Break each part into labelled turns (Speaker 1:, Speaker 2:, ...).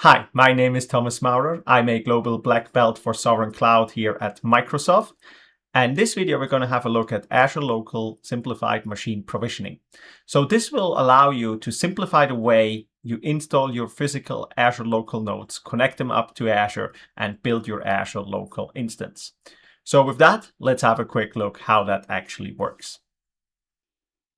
Speaker 1: Hi, my name is Thomas Maurer. I'm a global black belt for Sovereign Cloud here at Microsoft. And in this video, we're going to have a look at Azure Local Simplified Machine Provisioning. So this will allow you to simplify the way you install your physical Azure Local nodes, connect them up to Azure, and build your Azure Local instance. So with that, let's have a quick look how that actually works.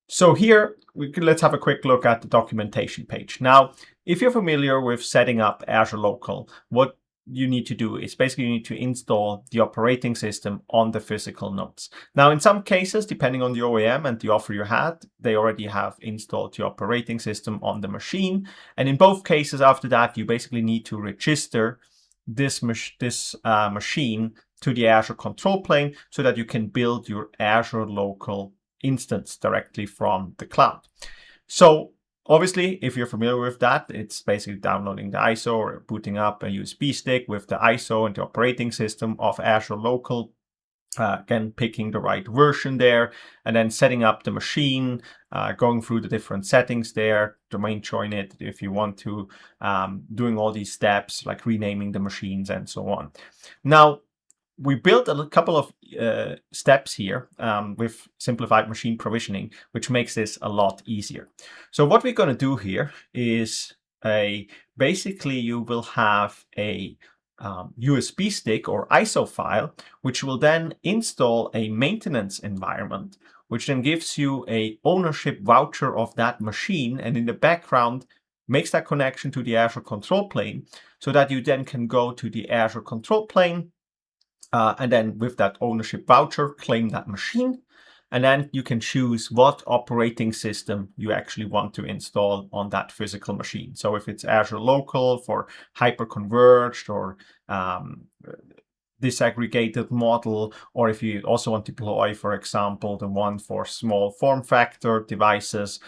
Speaker 1: So here, let's have a quick look at the documentation page. Now, if you're familiar with setting up Azure Local, what you need to do is basically you need to install the operating system on the physical nodes. Now, in some cases, depending on the OEM and the offer you had, they already have installed the operating system on the machine. And in both cases after that, you basically need to register this machine to the Azure control plane so that you can build your Azure Local instance directly from the cloud. So obviously, if you're familiar with that, it's basically downloading the ISO or booting up a USB stick with the ISO and the operating system of Azure Local. Again, picking the right version there, and then setting up the machine, going through the different settings there, domain join it if you want to, doing all these steps like renaming the machines and so on. Now, we built a couple of steps here with simplified machine provisioning, which makes this a lot easier. So what we're going to do here is basically you will have a USB stick or ISO file, which will then install a maintenance environment, which then gives you a ownership voucher of that machine, and in the background makes that connection to the Azure control plane so that you then can go to the Azure control plane and then with that ownership voucher, claim that machine. And then you can choose what operating system you actually want to install on that physical machine. So if it's Azure Local for hyper-converged or disaggregated model, or if you also want to deploy, for example, the one for small form factor devices.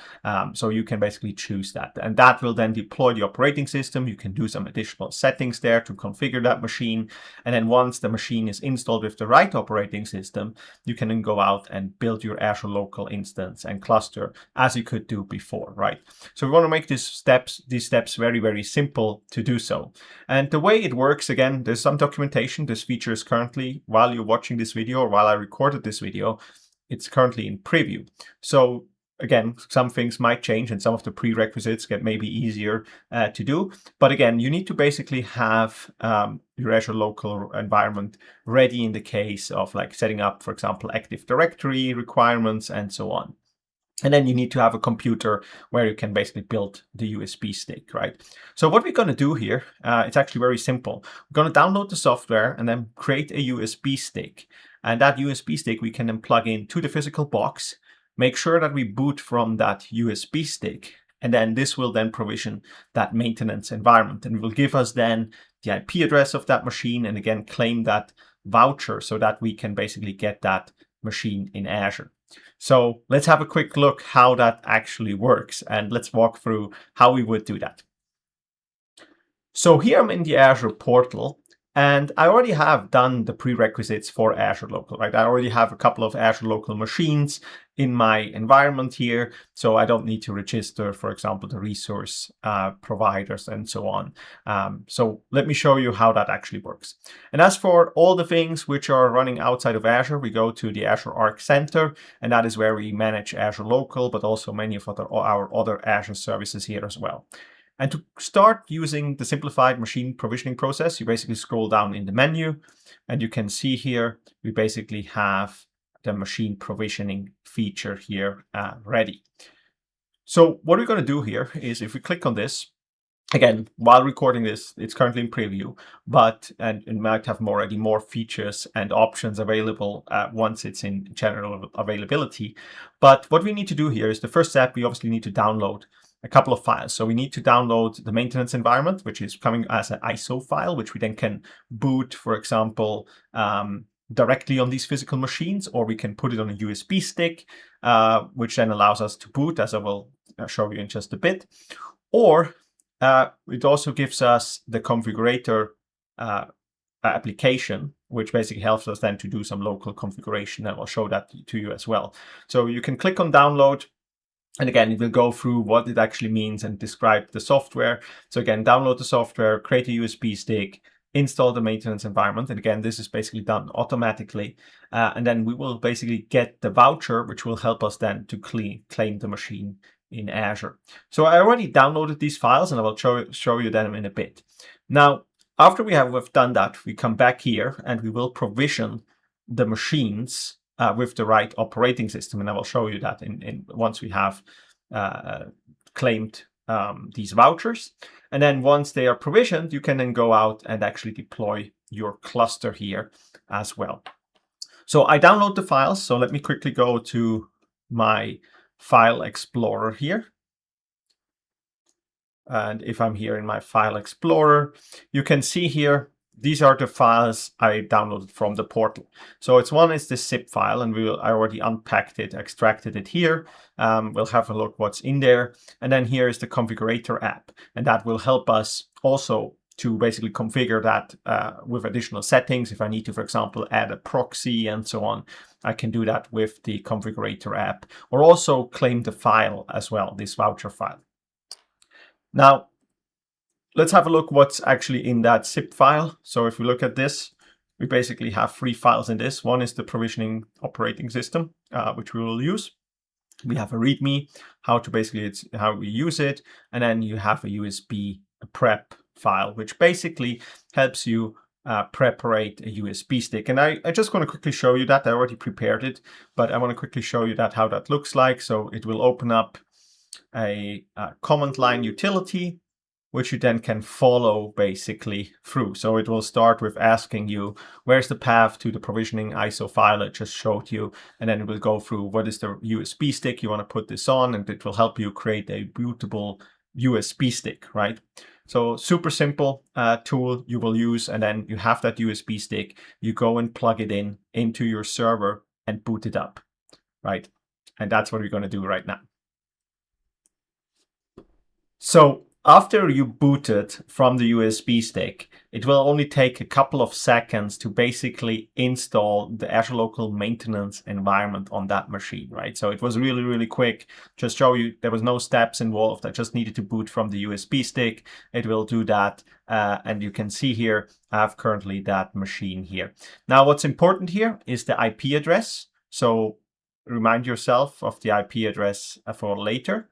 Speaker 1: So you can basically choose that, and that will then deploy the operating system. You can do some additional settings there to configure that machine. And then once the machine is installed with the right operating system, you can then go out and build your Azure Local instance and cluster as you could do before, right? So we want to make these steps very, very simple to do so. And the way it works, again, there's some documentation. This feature is currently, while you're watching this video or while I recorded this video, it's currently in preview. So again, some things might change and some of the prerequisites get maybe easier to do. But again, you need to basically have your Azure Local environment ready in the case of like setting up, for example, Active Directory requirements and so on. And then you need to have a computer where you can basically build the USB stick, right? So what we're going to do here, it's actually very simple. We're going to download the software and then create a USB stick. And that USB stick we can then plug into the physical box, make sure that we boot from that USB stick. And then this will then provision that maintenance environment and will give us then the IP address of that machine and again claim that voucher so that we can basically get that machine in Azure. So let's have a quick look how that actually works, and let's walk through how we would do that. So here I'm in the Azure portal, and I already have done the prerequisites for Azure Local, right? I already have a couple of Azure Local machines in my environment here, so I don't need to register, for example, the resource providers and so on. So let me show you how that actually works. And as for all the things which are running outside of Azure, we go to the Azure Arc Center, and that is where we manage Azure Local, but also many of our other Azure services here as well. And to start using the simplified machine provisioning process, you basically scroll down in the menu, and you can see here, we basically have the machine provisioning feature here ready. So what we're going to do here is if we click on this, again, while recording this, it's currently in preview, and it might have already more features and options available once it's in general availability. But what we need to do here is the first step, we obviously need to download a couple of files. So we need to download the maintenance environment, which is coming as an ISO file, which we then can boot, for example, directly on these physical machines, or we can put it on a USB stick, which then allows us to boot, as I will show you in just a bit. Or it also gives us the configurator application, which basically helps us then to do some local configuration, and I'll show that to you as well. So you can click on download, And again, it will go through what it actually means and describe the software. So again, download the software, create a USB stick, install the maintenance environment. And again, this is basically done automatically. And then we will basically get the voucher, which will help us then to claim the machine in Azure. So I already downloaded these files and I will show you them in a bit. Now, after we have done that, we come back here and we will provision the machines with the right operating system. And I will show you that in once we have claimed these vouchers. And then once they are provisioned, you can then go out and actually deploy your cluster here as well. So I download the files. So let me quickly go to my file explorer here. And if I'm here in my file explorer, you can see here, these are the files I downloaded from the portal. So one is the zip file, and I already unpacked it, extracted it here. We'll have a look what's in there. And then here is the configurator app, and that will help us also to basically configure that with additional settings. If I need to, for example, add a proxy and so on, I can do that with the configurator app, or also claim the file as well, this voucher file. Now, let's have a look what's actually in that zip file. So if we look at this, we basically have 3 files in this. One is the provisioning operating system, which we will use. We have a README, how we use it, and then you have a USB prep file, which basically helps you preparate a USB stick. And I just want to quickly show you that. I already prepared it, but I want to quickly show you how that looks like. So it will open up a command line utility, which you then can follow basically through. So it will start with asking you, where's the path to the provisioning ISO file I just showed you? And then it will go through what is the USB stick you want to put this on, and it will help you create a bootable USB stick, right? So super simple tool you will use, and then you have that USB stick, you go and plug it into your server and boot it up, right? And that's what we're going to do right now. So after you boot it from the USB stick, it will only take a couple of seconds to basically install the Azure Local maintenance environment on that machine, right? So it was really, really quick. Just show you there was no steps involved. I just needed to boot from the USB stick. It will do that. And you can see here, I have currently that machine here. Now, what's important here is the IP address. So remind yourself of the IP address for later.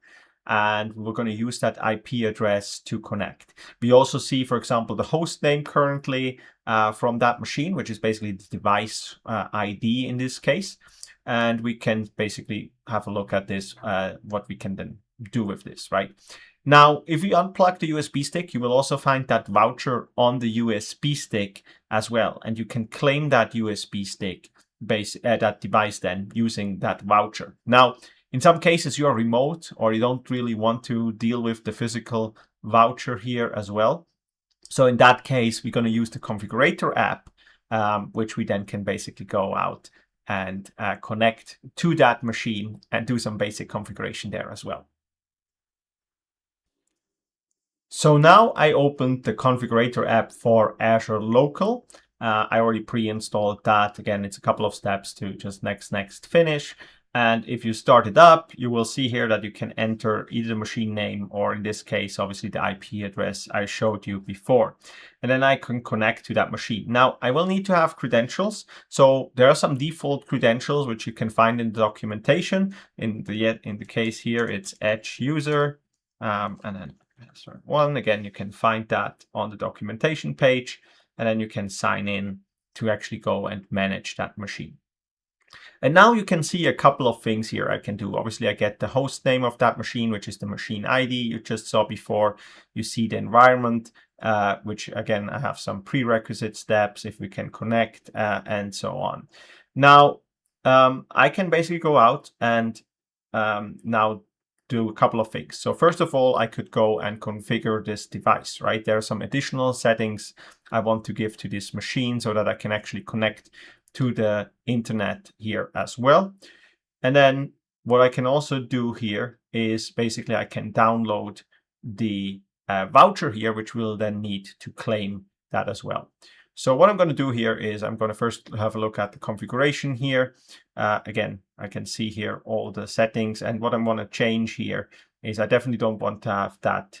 Speaker 1: And we're going to use that IP address to connect. We also see, for example, the host name currently from that machine, which is basically the device ID in this case. And we can basically have a look at this, what we can then do with this, right? Now, if you unplug the USB stick, you will also find that voucher on the USB stick as well. And you can claim that USB stick, that device then using that voucher. Now, in some cases, you are remote or you don't really want to deal with the physical voucher here as well. So in that case, we're going to use the configurator app, which we then can basically go out and connect to that machine and do some basic configuration there as well. So now I opened the configurator app for Azure Local. I already pre-installed that. Again, it's a couple of steps to just next, finish. And if you start it up, you will see here that you can enter either the machine name or in this case, obviously the IP address I showed you before. And then I can connect to that machine. Now, I will need to have credentials. So there are some default credentials which you can find in the documentation. In the case here, it's Edge user. And then password 1. Again, you can find that on the documentation page. And then you can sign in to actually go and manage that machine. And now you can see a couple of things here I can do. Obviously, I get the host name of that machine, which is the machine ID you just saw before. You see the environment, which again, I have some prerequisite steps if we can connect and so on. Now, I can basically go out and now do a couple of things. So first of all, I could go and configure this device, right? There are some additional settings I want to give to this machine so that I can actually connect to the internet here as well. And then what I can also do here is basically I can download the voucher here, which we'll then need to claim that as well. So what I'm going to do here is I'm going to first have a look at the configuration here. Again, I can see here all the settings, and what I'm going to change here is I definitely don't want to have that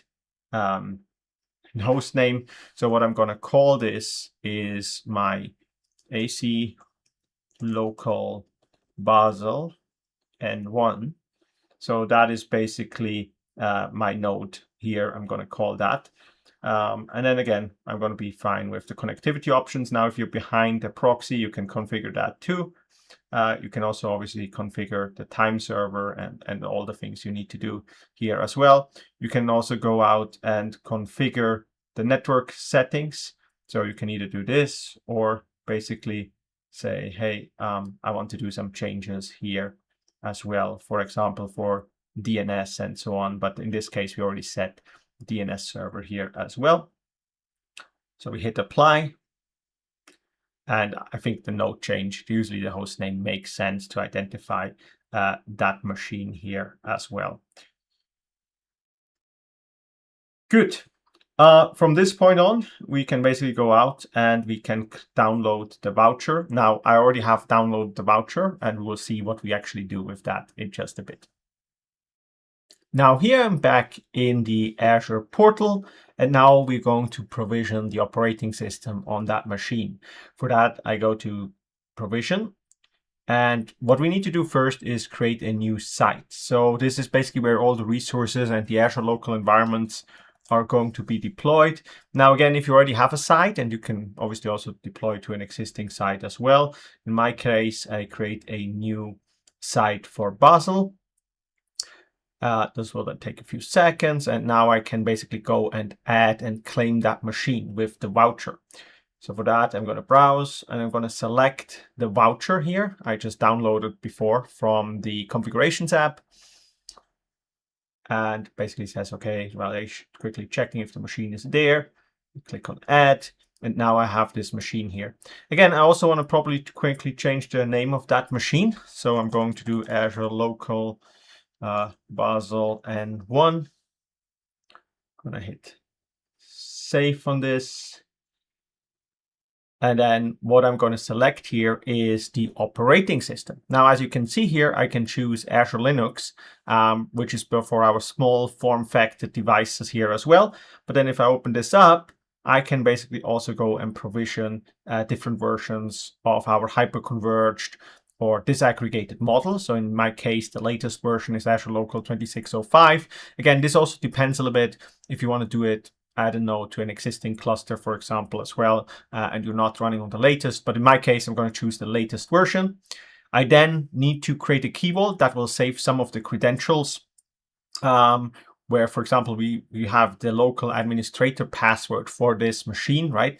Speaker 1: host name. So what I'm going to call this is my AC Local Basel N1. So that is basically my node here. I'm going to call that. And then again, I'm going to be fine with the connectivity options. Now, if you're behind the proxy, you can configure that too. You can also obviously configure the time server and all the things you need to do here as well. You can also go out and configure the network settings. So you can either do this or basically say, hey, I want to do some changes here as well, for example, for DNS and so on. But in this case, we already set DNS server here as well. So we hit apply. And I think the node changed. Usually the host name makes sense to identify that machine here as well. Good. From this point on, we can basically go out and we can download the voucher. Now, I already have downloaded the voucher, and we'll see what we actually do with that in just a bit. Now here I'm back in the Azure portal, and now we're going to provision the operating system on that machine. For that, I go to provision. And what we need to do first is create a new site. So this is basically where all the resources and the Azure local environments are going to be deployed. Now, again, if you already have a site, and you can obviously also deploy to an existing site as well. In my case, I create a new site for Basel. This will then take a few seconds, and now I can basically go and add and claim that machine with the voucher. So for that, I'm going to browse and I'm going to select the voucher here. I just downloaded before from the configurations app. And basically says, okay, validation, quickly checking if the machine is there. Click on add. And now I have this machine here. Again, I also want to probably quickly change the name of that machine. So I'm going to do Azure Local Basel N1. I'm gonna hit save on this. And then what I'm going to select here is the operating system. Now, as you can see here, I can choose Azure Linux, which is for our small form factor devices here as well. But then if I open this up, I can basically also go and provision different versions of our hyperconverged or disaggregated model. So in my case, the latest version is Azure Local 2605. Again, this also depends a little bit if you want to do it, add a node to an existing cluster, for example, as well, and you're not running on the latest. But in my case, I'm going to choose the latest version. I then need to create a key vault that will save some of the credentials, where, for example, we have the local administrator password for this machine, right?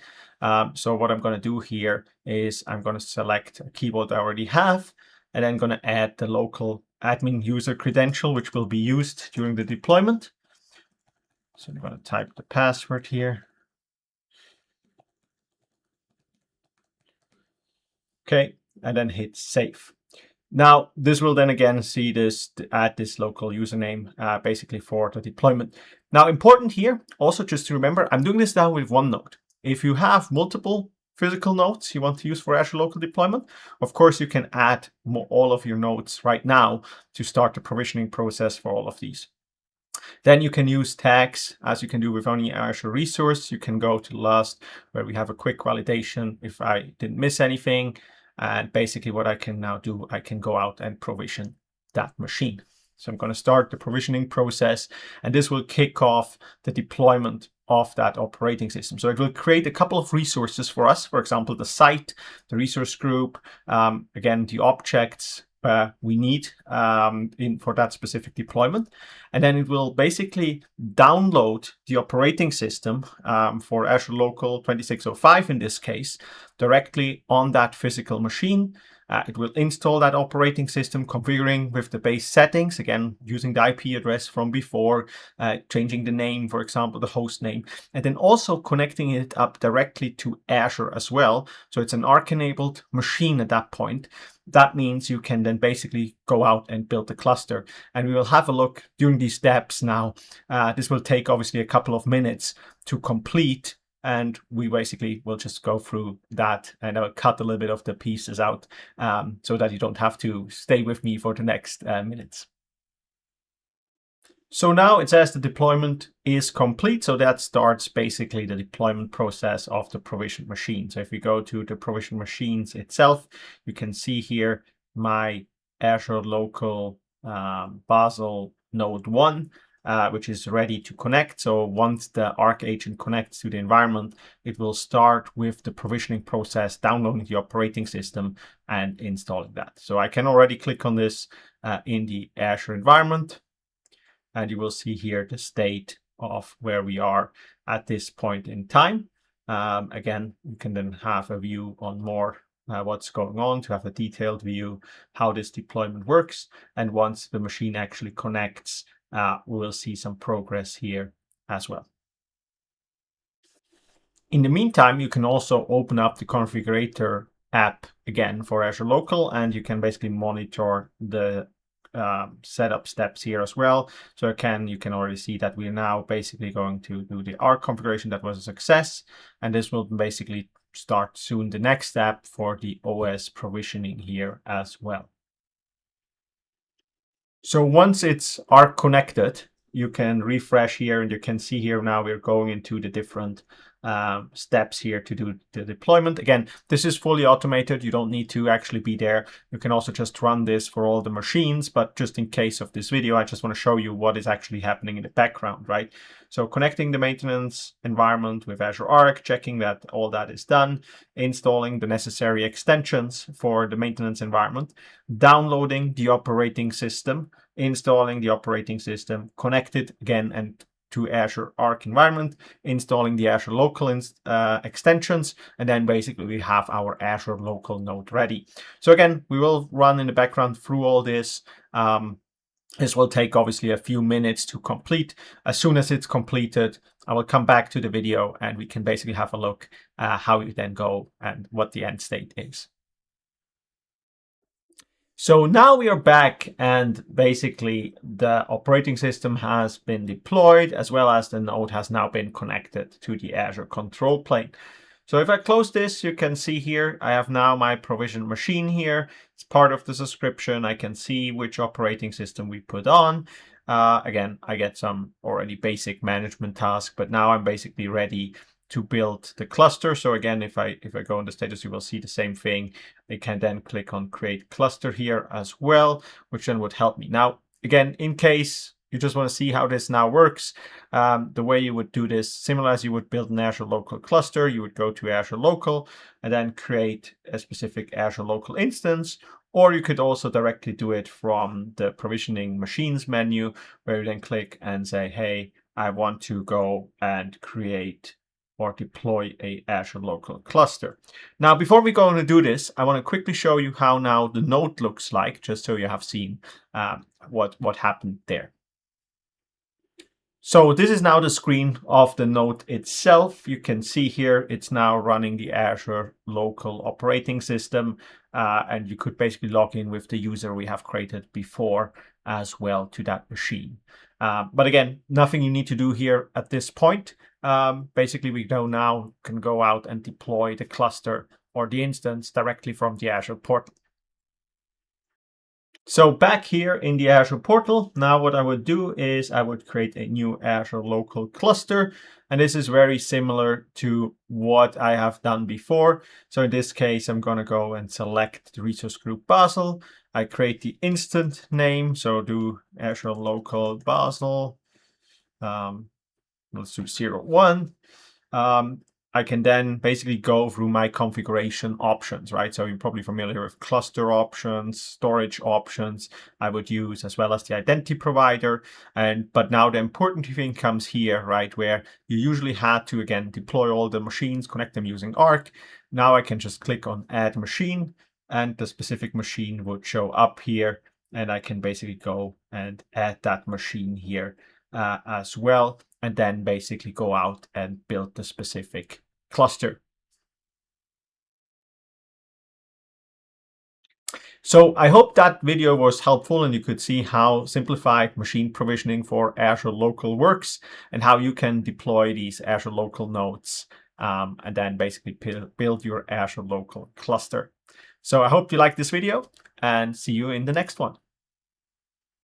Speaker 1: So what I'm going to do here is I'm going to select a key vault I already have, and then going to add the local admin user credential, which will be used during the deployment. So I'm going to type the password here. Okay, and then hit save. Now, this will then again see this, add this local username basically for the deployment. Now, important here, also just to remember, I'm doing this now with one node. If you have multiple physical nodes you want to use for Azure Local Deployment, of course, you can add all of your nodes right now to start the provisioning process for all of these. Then you can use tags, as you can do with any Azure resource. You can go to the last where we have a quick validation if I didn't miss anything. And basically what I can now do, I can go out and provision that machine. So I'm going to start the provisioning process, and this will kick off the deployment of that operating system. So it will create a couple of resources for us. For example, the site, the resource group, again, the objects we need for that specific deployment. And then it will basically download the operating system for Azure Local 2605 in this case, directly on that physical machine. It will install that operating system, configuring with the base settings, again, using the IP address from before, changing the name, for example, the host name, and then also connecting it up directly to Azure as well. So it's an Arc-enabled machine at that point. That means you can then basically go out and build a cluster. And we will have a look during these steps now. This will take obviously a couple of minutes to complete And we basically will just go through that, and I will cut a little bit of the pieces out so that you don't have to stay with me for the next minutes. So now it says the deployment is complete. So that starts basically the deployment process of the provisioned machine. So if we go to the provisioned machines itself, you can see here my Azure Local Basel Node 1, which is ready to connect. So once the Arc agent connects to the environment, it will start with the provisioning process, downloading the operating system and installing that. So I can already click on this in the Azure environment. And you will see here the state of where we are at this point in time. Again, you can then have a view on more what's going on, to have a detailed view how this deployment works. And once the machine actually connects, we will see some progress here as well. In the meantime, you can also open up the configurator app again for Azure Local, and you can basically monitor the setup steps here as well. So you can already see that we're now basically going to do the Arc configuration. That was a success, and this will basically start soon the next step for the OS provisioning here as well. So once it's Arc connected, you can refresh here, and you can see here now we're going into the different steps here to do the deployment. Again, this is fully automated. You don't need to actually be there. You can also just run this for all the machines, but just in case of this video, I just want to show you what is actually happening in the background, right? So connecting the maintenance environment with Azure Arc, checking that all that is done, installing the necessary extensions for the maintenance environment, downloading the operating system, installing the operating system, connected again and to Azure Arc environment, installing the Azure Local extensions, and then basically we have our Azure Local node ready. So again, we will run in the background through all this. This will take obviously a few minutes to complete. As soon as it's completed, I will come back to the video and we can basically have a look how you then go and what the end state is. So now we are back, and basically the operating system has been deployed, as well as the node has now been connected to the Azure control plane. So if I close this, you can see here, I have now my provisioned machine here. It's part of the subscription. I can see which operating system we put on. Again, I get some already basic management tasks, but now I'm basically ready to build the cluster. So again, if I go in the status, you will see the same thing. I can then click on create cluster here as well, which then would help me. Now, again, in case you just want to see how this now works, the way you would do this, similar as you would build an Azure Local cluster, you would go to Azure Local and then create a specific Azure Local instance. Or you could also directly do it from the provisioning machines menu, where you then click and say, hey, I want to go and create or deploy a Azure Local cluster. Now, before we go on to do this, I want to quickly show you how now the node looks like, just so you have seen what happened there. So this is now the screen of the node itself. You can see here it's now running the Azure Local operating system, and you could basically log in with the user we have created before as well to that machine. But again, nothing you need to do here at this point. Basically, we now can go out and deploy the cluster or the instance directly from the Azure portal. So back here in the Azure portal, now what I would do is I would create a new Azure Local cluster. And this is very similar to what I have done before. So in this case, I'm going to go and select the resource group Basel. I create the instance name. So do Azure Local Basel. Let's do 01. I can then basically go through my configuration options, right? So you're probably familiar with cluster options, storage options I would use, as well as the identity provider. But now the important thing comes here, right? Where you usually had to, again, deploy all the machines, connect them using Arc. Now I can just click on add machine, and the specific machine would show up here. And I can basically go and add that machine here as well, and then basically go out and build the specific cluster. So I hope that video was helpful and you could see how simplified machine provisioning for Azure Local works and how you can deploy these Azure Local nodes and then basically build your Azure Local cluster. So I hope you like this video and see you in the next one.